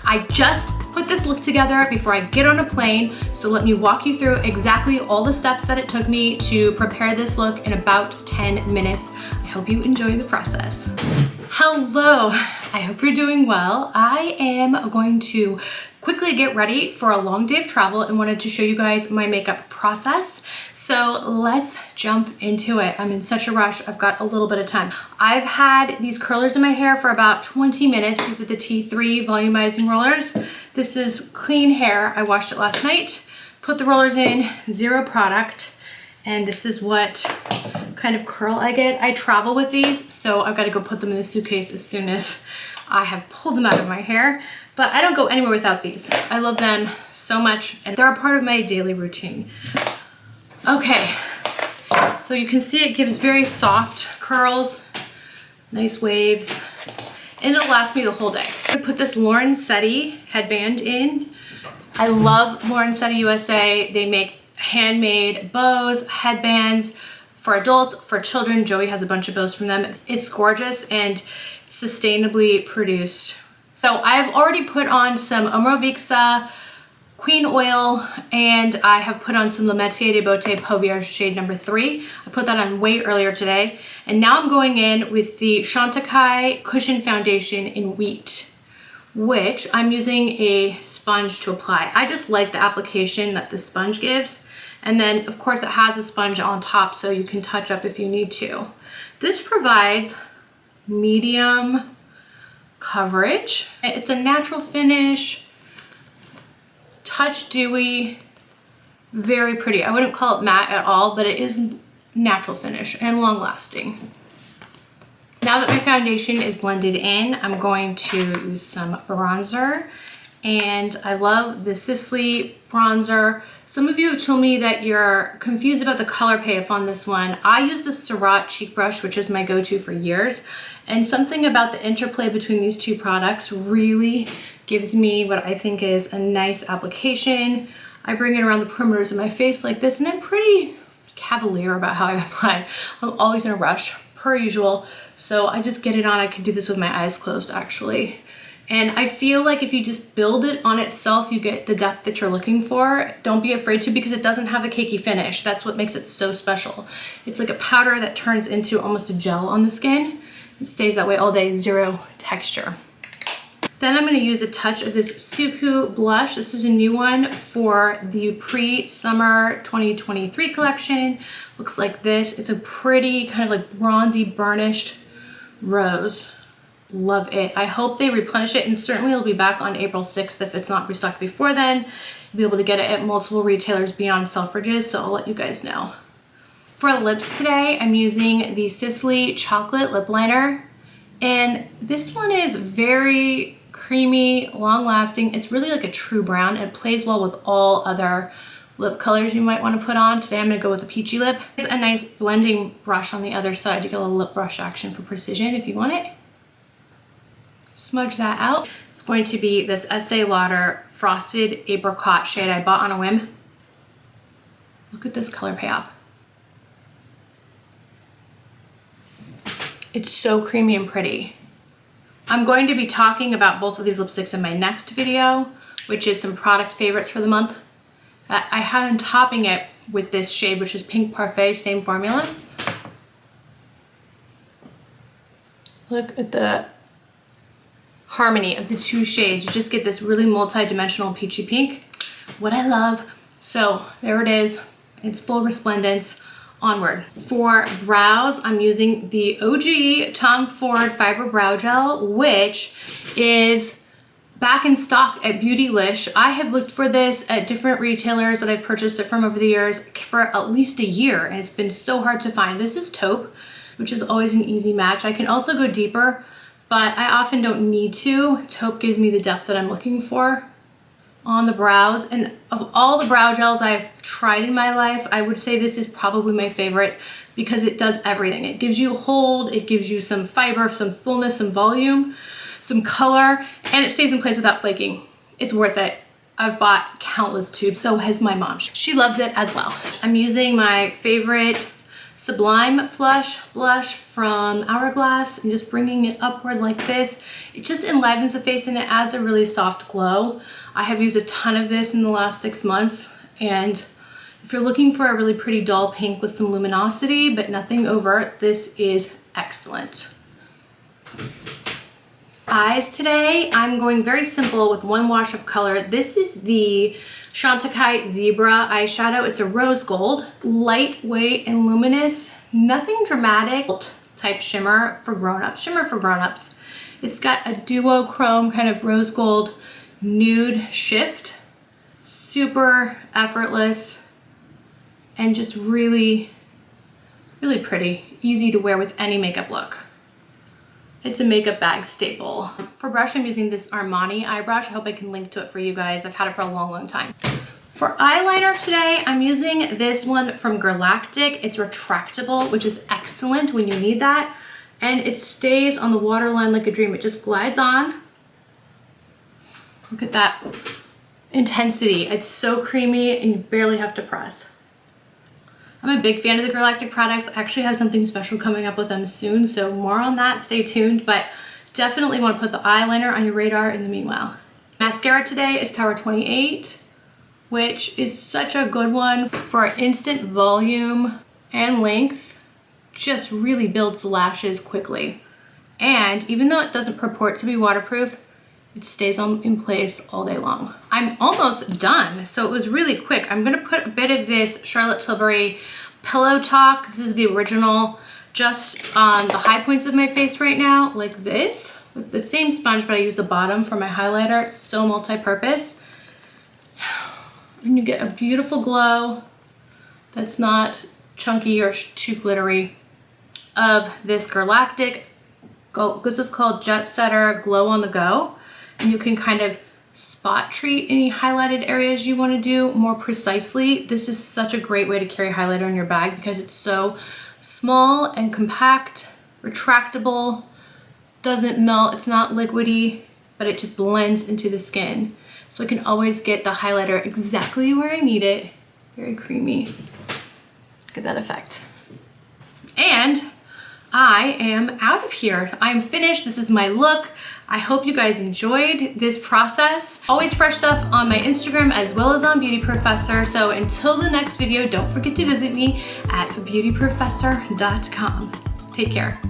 I just put this look together before I get on a plane, so let me walk you through exactly all the steps that it took me to prepare this look in about 10 minutes. I hope you enjoy the process. Hello, I hope you're doing well. I am going to quickly get ready for a long day of travel and wanted to show you guys my makeup process. So let's jump into it. I'm in such a rush. I've got a little bit of time. I've had these curlers in my hair for about 20 minutes. These are the T3 volumizing rollers. This is clean hair. I washed it last night, put the rollers in, zero product. And this is what kind of curl I get. I travel with these, so I've got to go put them in the suitcase as soon as I have pulled them out of my hair. But I don't go anywhere without these. I love them so much, and they're a part of my daily routine. Okay, so you can see it gives very soft curls, nice waves, and it'll last me the whole day. I'm gonna put this Lauren Setti headband in. I love Lauren Setti USA. They make handmade bows, headbands for adults, for children. Joey has a bunch of bows from them. It's gorgeous and sustainably produced. So I've already put on some Omovixa Queen Oil, and I have put on some Le Métier de Beauté Peau Vierge shade number 3. I put that on way earlier today. And now I'm going in with the Chantecaille Cushion Foundation in Wheat, which I'm using a sponge to apply. I just like the application that the sponge gives. And then of course it has a sponge on top so you can touch up if you need to. This provides medium coverage. It's a natural finish, touch dewy, very pretty. I wouldn't call it matte at all, but it is natural finish and long lasting. Now that my foundation is blended in, I'm going to use some bronzer, and I love the Sisley bronzer. Some of you have told me that you're confused about the color payoff on this one. I use the Surratt cheek brush, which is my go-to for years, and something about the interplay between these two products really gives me what I think is a nice application. I bring it around the perimeters of my face like this, and I'm pretty cavalier about how I apply. I'm always in a rush, per usual, so I just get it on. I could do this with my eyes closed, actually. And I feel like if you just build it on itself, you get the depth that you're looking for. Don't be afraid to, because it doesn't have a cakey finish. That's what makes it so special. It's like a powder that turns into almost a gel on the skin. It stays that way all day, zero texture. Then I'm going to use a touch of this Suku blush. This is a new one for the pre-summer 2023 collection. Looks like this. It's a pretty kind of like bronzy burnished rose. Love it. I hope they replenish it, and certainly it'll be back on April 6th if it's not restocked before then. You'll be able to get it at multiple retailers beyond Selfridges, so I'll let you guys know. For lips today, I'm using the Sisley Chocolate Lip Liner, and this one is very creamy, long-lasting. It's really like a true brown. It plays well with all other lip colors you might want to put on. Today I'm going to go with a peachy lip. There's a nice blending brush on the other side to get a little lip brush action for precision if you want it. Smudge that out. It's going to be this Estee Lauder Frosted Apricot shade I bought on a whim. Look at this color payoff. It's so creamy and pretty. I'm going to be talking about both of these lipsticks in my next video, which is some product favorites for the month. I have topping it with this shade, which is Pink Parfait, same formula. Look at the harmony of the two shades. You just get this really multi-dimensional peachy pink. What I love. So there it is. It's full resplendence. Onward. For brows, I'm using the OG Tom Ford Fiber Brow Gel, which is back in stock at Beautylish. I have looked for this at different retailers that I've purchased it from over the years for at least a year, and it's been so hard to find. This is taupe, which is always an easy match. I can also go deeper, but I often don't need to. Taupe gives me the depth that I'm looking for on the brows. And of all the brow gels I've tried in my life, I would say this is probably my favorite because it does everything. It gives you hold, it gives you some fiber, some fullness, some volume, some color, and it stays in place without flaking. It's worth it. I've bought countless tubes, so has my mom. She loves it as well. I'm using my favorite Sublime Flush Blush from Hourglass and just bringing it upward like this. It just enlivens the face and it adds a really soft glow. I have used a ton of this in the last 6 months, and if you're looking for a really pretty dull pink with some luminosity but nothing overt, this is excellent. Eyes today, I'm going very simple with one wash of color. This is the Chantecaille Zebra eyeshadow. It's a rose gold, lightweight and luminous, nothing dramatic type shimmer for grown-ups. It's got a duochrome kind of rose gold nude shift, super effortless and just really, really pretty, easy to wear with any makeup look. It's a makeup bag staple. For brush, I'm using this Armani eye brush. I hope I can link to it for you guys. I've had it for a long, long time. For eyeliner today, I'm using this one from Galactic. It's retractable, which is excellent when you need that. And it stays on the waterline like a dream. It just glides on. Look at that intensity. It's so creamy and you barely have to press. I'm a big fan of the Galactic products. I actually have something special coming up with them soon, so more on that, stay tuned, but definitely want to put the eyeliner on your radar in the meanwhile. Mascara today is Tower 28, which is such a good one for instant volume and length. Just really builds lashes quickly. And even though it doesn't purport to be waterproof, it stays in place all day long. I'm almost done, so it was really quick. I'm gonna put a bit of this Charlotte Tilbury Pillow Talk. This is the original, just on the high points of my face right now, like this, with the same sponge, but I use the bottom for my highlighter. It's so multi-purpose. And you get a beautiful glow that's not chunky or too glittery of this Galactic. This is called Jet Setter Glow on the Go. And you can kind of spot treat any highlighted areas you want to do more precisely. This is such a great way to carry highlighter in your bag because it's so small and compact, retractable, doesn't melt, it's not liquidy, but it just blends into the skin. So I can always get the highlighter exactly where I need it. Very creamy. Look at that effect. And I am out of here. I'm finished. This is my look. I hope you guys enjoyed this process. Always fresh stuff on my Instagram as well as on Beauty Professor. So until the next video, don't forget to visit me at beautyprofessor.com. Take care.